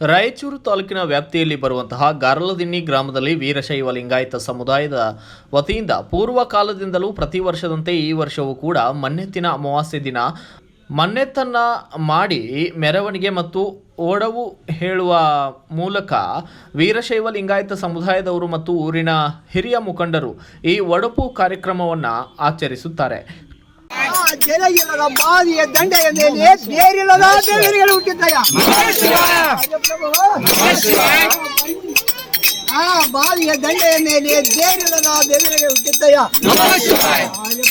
ರಾಯಚೂರು ತಾಲೂಕಿನ ವ್ಯಾಪ್ತಿಯಲ್ಲಿ ಬರುವಂತಹ ಗಾರಲದಿನ್ನಿ ಗ್ರಾಮದಲ್ಲಿ ವೀರಶೈವ ಲಿಂಗಾಯತ ಸಮುದಾಯದ ವತಿಯಿಂದ ಪೂರ್ವ ಕಾಲದಿಂದಲೂ ಪ್ರತಿ ವರ್ಷದಂತೆ ಈ ವರ್ಷವೂ ಕೂಡ ಮನ್ನೆತ್ತಿನ ಅಮಾವಾಸ್ಯೆ ದಿನ ಮನ್ನೆತ್ತನ್ನ ಮಾಡಿ ಮೆರವಣಿಗೆ ಮತ್ತು ಓಡವು ಹೇಳುವ ಮೂಲಕ ವೀರಶೈವ ಲಿಂಗಾಯತ ಸಮುದಾಯದವರು ಮತ್ತು ಊರಿನ ಹಿರಿಯ ಮುಖಂಡರು ಈ ಒಡಪು ಕಾರ್ಯಕ್ರಮವನ್ನು ಆಚರಿಸುತ್ತಾರೆ. ಜಲಗಿಲ್ಲದ ಬಾವಿಯ ದಂಡೆಯ ಮೇಲೆ ಬೇರಿಲ್ಲದ ದೇವರುಗಳು ಹುಟ್ಟಿದ್ದಯ್ಯ. ಆ ಬಾವಿಯ ದಂಡೆಯ ಮೇಲೆ ಬೇರಿಲ್ಲದ ದೇವರುಗಳು ಹುಟ್ಟಿದ್ದಯ್ಯ.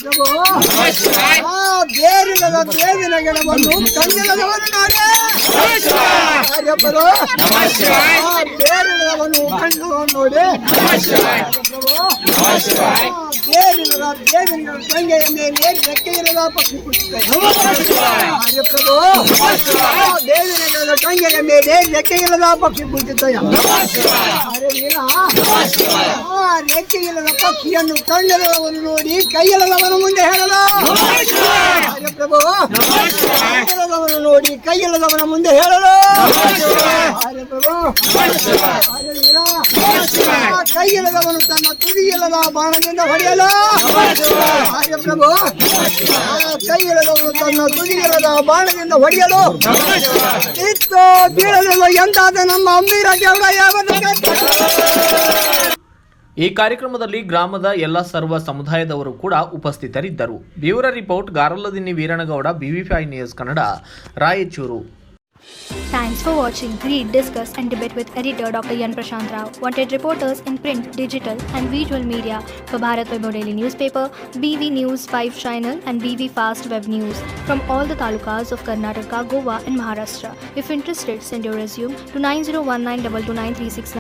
ಪ್ರಭು ಆ ಬೇರಿಲ್ಲದ ದೇವಿನ ಗಿಡವನ್ನು ಕಂಡಿಲ್ಲದವನು ನಾನೇ. ಪ್ರಭು ಆ ಬೇರಿಲ್ಲದವನು ಕಂಡವನು ನೋಡಿ. ಪ್ರಭು ಬೇರಿಲ್ಲದ ದೇವಿನ ತಂಗೆಯ ಮೇಲೆ ರೆಕ್ಕೆಯಿಲ್ಲದ ಪಕ್ಷಿ ಕುಳಿತಿದ್ದ. ಪ್ರಭು ದೇವಿನ ತಂಗೆಯ ಮೇಲೆ ರೆಕ್ಕೆಯಿಲ್ಲದ ಪಕ್ಷಿ ಕುಳಿತಿದ್ದಯ್ಯ. ರೆಕ್ಕೆಯಿಲ್ಲದ ಪಕ್ಷಿಯನ್ನು ಕಂಡಿಲ್ಲದವನು ನೋಡಿ ಕೈಯಿಲ್ಲದವನ ಮುಂದೆ ಹೇಳಲ. ಪ್ರಭು ಕೈಯಿಲ್ಲದವನು ನೋಡಿ ಕೈಯಿಲ್ಲದವನ ಮುಂದೆ ಹೇಳಲು. ಪ್ರಭು ಕೈಯಿಲ್ಲದವನು ತನ್ನ ತುದಿಯಿಲ್ಲದ ಬಾಣದಿಂದ ಹೊಡೆಯಲು. ಪ್ರಭು ಕೈಯಿಲ್ಲದವನು ತನ್ನ ತುದಿಯಿಲ್ಲದ ಬಾಣದಿಂದ ಹೊಡೆಯಲು. ಇತ್ತು ಬೀಳಲಿಲ್ಲ ಎಂದಾದ ನಮ್ಮ ಅಮ್ಮೀರ ದೇವರ ಈ ಕಾರ್ಯಕ್ರಮದಲ್ಲಿ ಗ್ರಾಮದ ಎಲ್ಲ ಸರ್ವ ಸಮುದಾಯದವರು ಕೂಡ ಉಪಸ್ಥಿತರಿದ್ದರು. Bureau report Garaladinni Veeranagouda, BV5 news Kannada, Raichur. Thanks for watching. Read, discuss and debate with editor Dr. Yan Prashant Rao. Wanted reporters in print, digital and visual media for Bharat Vaibhav Daily Newspaper, BV News 5 Channel and BV Fast Web News from all the talukas of Karnataka, Goa and Maharashtra. If interested, send your resume to 9019229369.